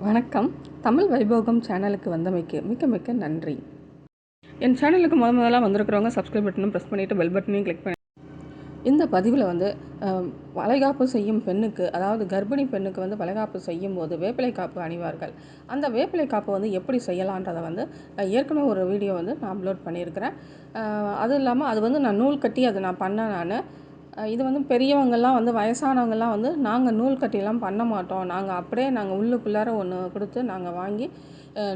வணக்கம். தமிழ் வைபோகம் சேனலுக்கு வந்தமைக்கு மிக்க மிக்க நன்றி. என் சேனலுக்கு முதலாக வந்திருக்கிறவங்க சப்ஸ்கிரைப் பட்டனும் ப்ரெஸ் பண்ணிவிட்டு பெல் பட்டனையும் கிளிக் பண்ணி இந்த பதிவில் வளைகாப்பு செய்யும் பெண்ணுக்கு, அதாவது கர்ப்பிணி பெண்ணுக்கு வளைகாப்பு செய்யும் போது வேப்பிலை காப்பு அணிவார்கள். அந்த வேப்பிலை காப்பு எப்படி செய்யலான்றதை ஏற்கனவே ஒரு வீடியோ நான் அப்லோட் பண்ணியிருக்கிறேன். அதுவும் இல்லாமல் அது நான் நூல் கட்டி அதை நான் பண்ணேன். இது பெரியவங்கள்லாம் வயசானவங்கள்லாம் நாங்கள் நூல் கட்டிலாம் பண்ண மாட்டோம், நாங்கள் அப்படியே உள்ளுக்குள்ளார ஒன்று கொடுத்து நாங்கள் வாங்கி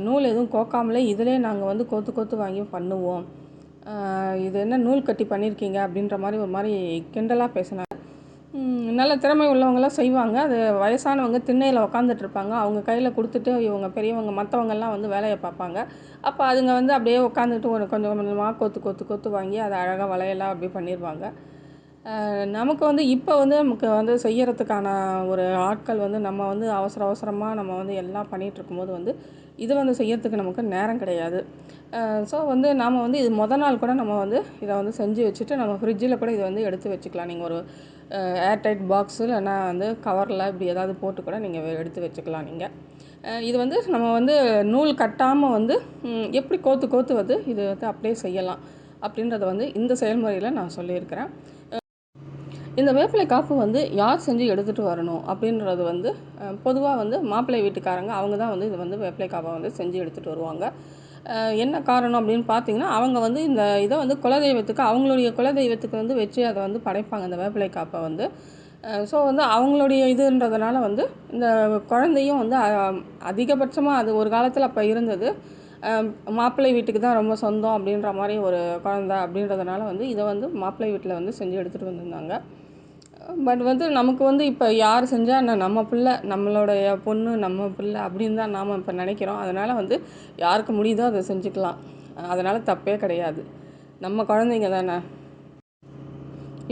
நூல் எதுவும் கோக்காமலே இதிலே நாங்கள் கோத்து கோத்து வாங்கி பண்ணுவோம், இது என்ன நூல் கட்டி பண்ணியிருக்கீங்க அப்படின்ற மாதிரி ஒரு மாதிரி கிண்டலாக பேசினாங்க. நல்ல திறமை உள்ளவங்களாம் செய்வாங்க. அது வயசானவங்க திண்ணையில் உட்காந்துட்ருப்பாங்க, அவங்க கையில் கொடுத்துட்டு இவங்க பெரியவங்க மற்றவங்கெல்லாம் வேலையை பார்ப்பாங்க. அப்போ அதுங்க அப்படியே உட்காந்துட்டு ஒரு கொஞ்சம் கொஞ்சமாக கொத்து கொத்து கொத்து வாங்கி அதை அழகாக வளையலாம் அப்படி பண்ணிடுவாங்க. நமக்கு இப்போ நமக்கு செய்யறதுக்கான ஒரு ஆட்கள் நம்ம அவசர அவசரமாக நம்ம எல்லாம் பண்ணிகிட்ருக்கும்போது இது செய்யறதுக்கு நமக்கு நேரம் கிடையாது. ஸோ நாம் இது நாள் கூட நம்ம இதை செஞ்சு வச்சுட்டு நம்ம ஃப்ரிட்ஜில் கூட இதை எடுத்து வச்சுக்கலாம். நீங்கள் ஒரு ஏர்டைட் பாக்ஸு இல்லைன்னா கவரில் இப்படி ஏதாவது போட்டு கூட நீங்கள் எடுத்து வச்சுக்கலாம். நீங்கள் இது நம்ம நூல் கட்டாமல் எப்படி கோத்து கோத்து இது அப்படியே செய்யலாம் அப்படின்றத இந்த செயல்முறையில் நான் சொல்லியிருக்கிறேன். இந்த வேப்பிலை காப்பு யார் செஞ்சு எடுத்துகிட்டு வரணும் அப்படின்றது பொதுவாக மாப்பிள்ளை வீட்டுக்காரங்க அவங்க தான் இது வேப்பிலை காப்பை செஞ்சு எடுத்துகிட்டு வருவாங்க. என்ன காரணம் அப்படின்னு பார்த்தீங்கன்னா, அவங்க இந்த இதை குலதெய்வத்துக்கு, அவங்களுடைய குலதெய்வத்துக்கு வச்சு அதை படைப்பாங்க இந்த வேப்பிலை காப்பை. ஸோ அவங்களுடைய இதுன்றதுனால இந்த குழந்தையும் அதிகபட்சமாக அது ஒரு காலத்தில் அப்போ இருந்தது. மாப்பிள்ளை வீட்டுக்கு தான் ரொம்ப சொந்தம் அப்படின்ற மாதிரி ஒரு குழந்தை அப்படின்றதுனால இதை மாப்பிள்ளை வீட்டில் செஞ்சு எடுத்துகிட்டு வந்திருந்தாங்க. பட் நமக்கு இப்போ யார் செஞ்சால் நம்ம பிள்ளை, நம்மளுடைய பொண்ணு நம்ம பிள்ளை அப்படின்னு தான் நாம் இப்போ நினைக்கிறோம். அதனால் யாருக்கு முடியுதோ அதை செஞ்சுக்கலாம், அதனால் தப்பே கிடையாது, நம்ம குழந்தைங்க தானே.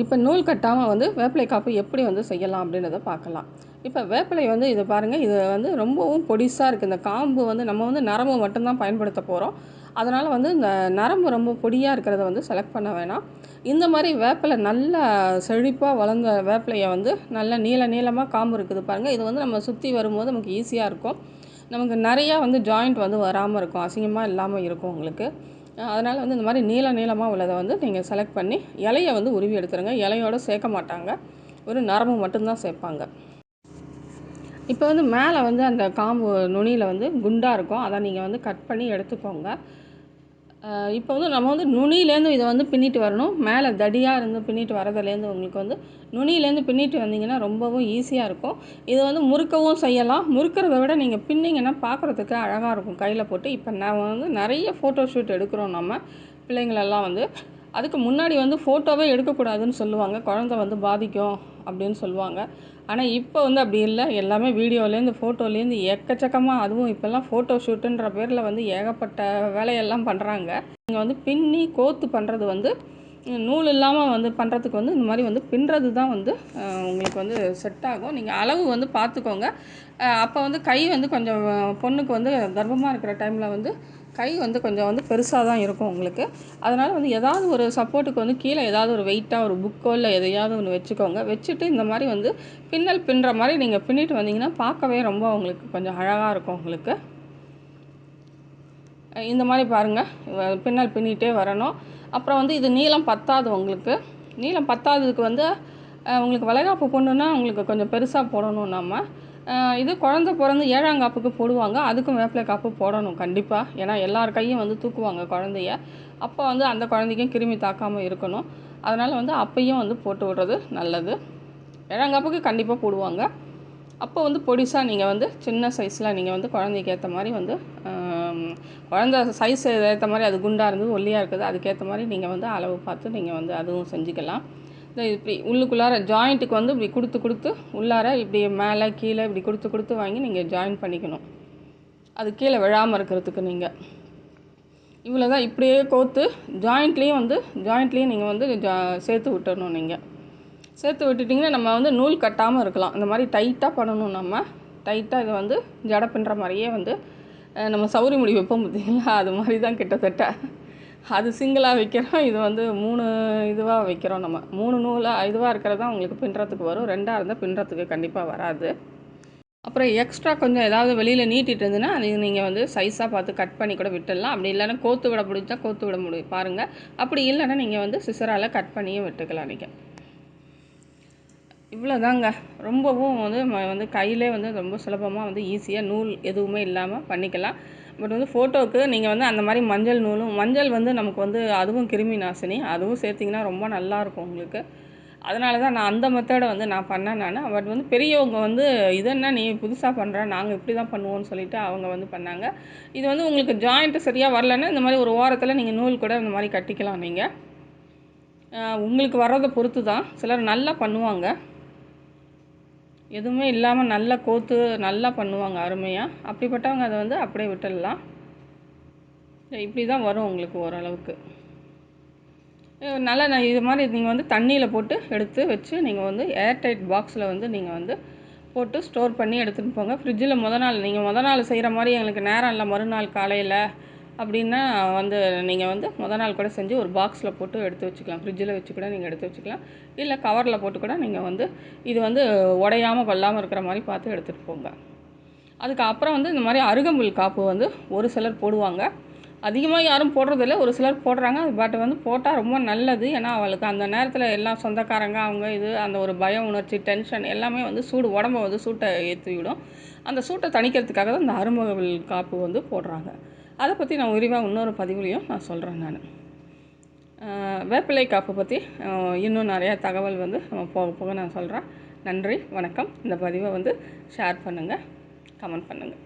இப்போ நூல் கட்டாமல் வேப்பிலை காப்பு எப்படி செய்யலாம் அப்படின்றத பார்க்கலாம். இப்போ வேப்பிலை இதை பாருங்கள், இது ரொம்பவும் பொடிசாக இருக்குது. இந்த காம்பு நம்ம நரம்பு மட்டும்தான் பயன்படுத்த போகிறோம். அதனால் இந்த நரம்பு ரொம்ப பொடியாக இருக்கிறத செலக்ட் பண்ண வேணாம். இந்த மாதிரி வேப்பிலை நல்லா செழிப்பாக வளர்ந்த வேப்பிலையை நல்லா நீளமாக காம்பு இருக்குது பாருங்கள். இது நம்ம சுற்றி வரும்போது நமக்கு ஈஸியாக இருக்கும். நமக்கு நிறையா ஜாயிண்ட் வராமல் இருக்கும், அசிங்கமாக இல்லாமல் இருக்கும் உங்களுக்கு. அதனால் இந்த மாதிரி நீளமாக உள்ளதை நீங்கள் செலக்ட் பண்ணி இலையை உருவி எடுத்துருங்க. இலையோடு சேர்க்க மாட்டாங்க, ஒரு நரம்பு மட்டும்தான் சேர்ப்பாங்க. இப்போ மேலே அந்த காம்பு நுனியில் குண்டாக இருக்கும், அதை நீங்கள் கட் பண்ணி எடுத்துக்கோங்க. இப்போ நம்ம நுனியிலேருந்து இதை பின்னிட்டு வரணும். மேலே தடியாக இருந்து பின்னிட்டு வரதுலேருந்து உங்களுக்கு நுனியிலேருந்து பின்னிட்டு வந்தீங்கன்னா ரொம்பவும் ஈஸியாக இருக்கும். இதை முறுக்கவும் செய்யலாம். முறுக்கிறத விட நீங்கள் பின்னிங்கன்னா பார்க்குறதுக்கு அழகாக இருக்கும் கையில் போட்டு. இப்போ நான் நிறைய ஃபோட்டோ ஷூட் எடுக்கிறோம் நம்ம பிள்ளைங்களெல்லாம். அதுக்கு முன்னாடி ஃபோட்டோவே எடுக்கக்கூடாதுன்னு சொல்லுவாங்க, குழந்தை பாதிக்கும் அப்படின்னு சொல்லுவாங்க. ஆனால் இப்போ அப்படி இல்லை, எல்லாமே வீடியோலேருந்து ஃபோட்டோலேருந்து எக்கச்சக்கமாக, அதுவும் இப்போல்லாம் ஃபோட்டோ ஷூட்டுன்ற பேரில் ஏகப்பட்ட வேலையெல்லாம் பண்ணுறாங்க. நீங்கள் பின்னி கோத்து பண்ணுறது நூல் இல்லாமல் பண்ணுறதுக்கு இந்த மாதிரி பின்னுறது தான் உங்களுக்கு செட் ஆகும். நீங்கள் அளவு பார்த்துக்கோங்க. அப்போ கை கொஞ்சம் பொண்ணுக்கு கர்ப்பமாக இருக்கிற டைமில் கை கொஞ்சம் பெருசாக தான் இருக்கும் உங்களுக்கு. அதனால் ஏதாவது ஒரு சப்போர்ட்டுக்கு கீழே ஏதாவது ஒரு வெயிட்டாக ஒரு புக்கோ இல்லை எதையாவது ஒன்று வச்சுக்கோங்க. வச்சுட்டு இந்த மாதிரி பின்னல் பின்னுற மாதிரி நீங்கள் பின்னிட்டு வந்தீங்கன்னா பார்க்கவே ரொம்ப உங்களுக்கு கொஞ்சம் அழகாக இருக்கும் உங்களுக்கு. இந்த மாதிரி பாருங்கள், பின்னல் பின்னிட்டே வரணும். அப்புறம் இது நீளம் பத்தாது உங்களுக்கு. நீளம் பத்தாததுக்கு உங்களுக்கு வளைகாப்பு பொண்ணுன்னா உங்களுக்கு கொஞ்சம் பெருசாக போடணும். நம்ம இது குழந்த பிறந்து 7ஆம் காப்புக்கு போடுவாங்க, அதுக்கும் வேப்பிலை காப்பு போடணும் கண்டிப்பாக. ஏன்னா எல்லார் கையும் தூக்குவாங்க குழந்தைய. அப்போ அந்த குழந்தைக்கும் கிருமி தாக்காமல் இருக்கணும். அதனால் அப்பையும் போட்டு விடுறது நல்லது. 7ஆம் காப்புக்கு கண்டிப்பாக போடுவாங்க. அப்போ பொடிசாக நீங்கள் சின்ன சைஸில் நீங்கள் குழந்தைக்கு ஏற்ற மாதிரி குழந்த சைஸ் ஏற்ற மாதிரி, அது குண்டாக இருந்தது ஒல்லியாக இருக்குது, அதுக்கேற்ற மாதிரி நீங்கள் அளவு பார்த்து நீங்கள் அதுவும் செஞ்சுக்கலாம். இந்த இப்படி உள்ளுக்குள்ளார ஜாயிண்ட்டுக்கு இப்படி கொடுத்து உள்ளார இப்படி மேலே கீழே இப்படி கொடுத்து வாங்கி நீங்கள் ஜாயின் பண்ணிக்கணும், அது கீழே விழாமல் இருக்கிறதுக்கு. நீங்கள் இவ்வளோ தான், இப்படியே கோத்து ஜாயிண்ட்லேயும் நீங்கள் சேர்த்து விட்டுறணும். நீங்கள் சேர்த்து விட்டுட்டிங்கன்னா நம்ம நூல் கட்டாமல் இருக்கலாம். இந்த மாதிரி டைட்டாக பண்ணணும். நம்ம டைட்டாக இதை ஜடை பின்னுற மாதிரியே நம்ம சௌரி முடி வைப்போம் பார்த்திங்களா, அது மாதிரி தான் கிட்டத்தட்ட. அது சிங்கிளாக வைக்கிறோம், இது 3 இதுவாக வைக்கிறோம். நம்ம 3 நூலாக இதுவாக இருக்கிறது தான் உங்களுக்கு பின்னுறதுக்கு வரும். 2ஆக இருந்தால் பின்னுறதுக்கு கண்டிப்பாக வராது. அப்புறம் எக்ஸ்ட்ரா கொஞ்சம் ஏதாவது வெளியில் நீட்டிட்டு இருந்ததுன்னா அது நீங்கள் வந்து சைஸாக பார்த்து கட் பண்ணி கூட விட்டுடலாம். அப்படி இல்லைன்னா கோத்து விட முடிஞ்சா கோத்து விட முடியும் பாருங்கள். அப்படி இல்லைன்னா நீங்கள் வந்து சிசரால் கட் பண்ணியும் விட்டுக்கலாம். நீங்கள் இவ்வளோதாங்க. ரொம்பவும் வந்து கையிலே வந்து ரொம்ப சுலபமாக வந்து ஈஸியாக நூல் எதுவுமே இல்லாமல் பண்ணிக்கலாம். பட் வந்து ஃபோட்டோவுக்கு நீங்கள் வந்து அந்த மாதிரி மஞ்சள் வந்து நமக்கு வந்து அதுவும் கிருமி நாசினி, அதுவும் சேர்த்திங்கன்னா ரொம்ப நல்லாயிருக்கும் உங்களுக்கு. அதனால தான் நான் அந்த மெத்தடை வந்து நான் பண்ணேன் நான். பட் வந்து பெரியவங்க வந்து இதென்ன நீ புதுசாக பண்ணுற, நாங்கள் இப்படி தான் பண்ணுவோம்னு சொல்லிவிட்டு அவங்க வந்து பண்ணாங்க. இது வந்து உங்களுக்கு ஜாயிண்ட்டு சரியாக வரலன்னா இந்த மாதிரி ஒரு ஓரத்தில் நீங்கள் நூல் கூட இந்த மாதிரி கட்டிக்கலாம். நீங்கள் உங்களுக்கு வர்றதை பொறுத்து தான். சிலர் நல்லா பண்ணுவாங்க, எதுவுமே இல்லாமல் நல்லா கோத்து நல்லா பண்ணுவாங்க அருமையாக. அப்படிப்பட்டவங்க அதை வந்து அப்படியே விட்டுடலாம். இப்படி தான் வரும் உங்களுக்கு ஓரளவுக்கு. நல்லா இது மாதிரி நீங்கள் வந்து தண்ணியில் போட்டு எடுத்து வச்சு நீங்கள் வந்து ஏர்டைட் பாக்ஸில் வந்து நீங்கள் வந்து போட்டு ஸ்டோர் பண்ணி எடுத்துகிட்டு போங்க. ஃப்ரிட்ஜில் நீங்கள் நாள் செய்கிற மாதிரி எங்களுக்கு நேரம் இல்லை மறுநாள் காலையில் அப்படின்னா வந்து நீங்கள் வந்து நாள் கூட செஞ்சு ஒரு பாக்ஸில் போட்டு எடுத்து வச்சுக்கலாம். ஃப்ரிட்ஜில் வச்சு கூட நீங்கள் எடுத்து வச்சுக்கலாம். இல்லை கவரில் போட்டு கூட நீங்கள் வந்து இது வந்து உடையாமல் கொள்ளாமல் இருக்கிற மாதிரி பார்த்து எடுத்துகிட்டு போங்க. அதுக்கப்புறம் வந்து இந்த மாதிரி அருகம்புல் காப்பு வந்து ஒரு சிலர் போடுவாங்க. அதிகமாக யாரும் போடுறதில்ல, ஒரு சிலர் போடுறாங்க. பட் வந்து போட்டால் ரொம்ப நல்லது. ஏன்னா அவளுக்கு அந்த நேரத்தில் எல்லாம் சொந்தக்காரங்க அவங்க அந்த ஒரு பய உணர்ச்சி, டென்ஷன் எல்லாமே வந்து உடம்பை வந்து சூட்டை ஏற்றி விடும். அந்த சூட்டை தணிக்கிறதுக்காக தான் இந்த அருகம்புல் காப்பு வந்து போடுறாங்க. அதை பற்றி நான் விரிவாக இன்னொரு பதிவுலையும் நான் சொல்கிறேன். நான் வேப்பிலை காப்பு பற்றி இன்னும் நிறையா தகவல் வந்து போக போக நான் சொல்கிறேன். நன்றி, வணக்கம். இந்த பதிவை வந்து ஷேர் பண்ணுங்கள், கமெண்ட் பண்ணுங்கள்.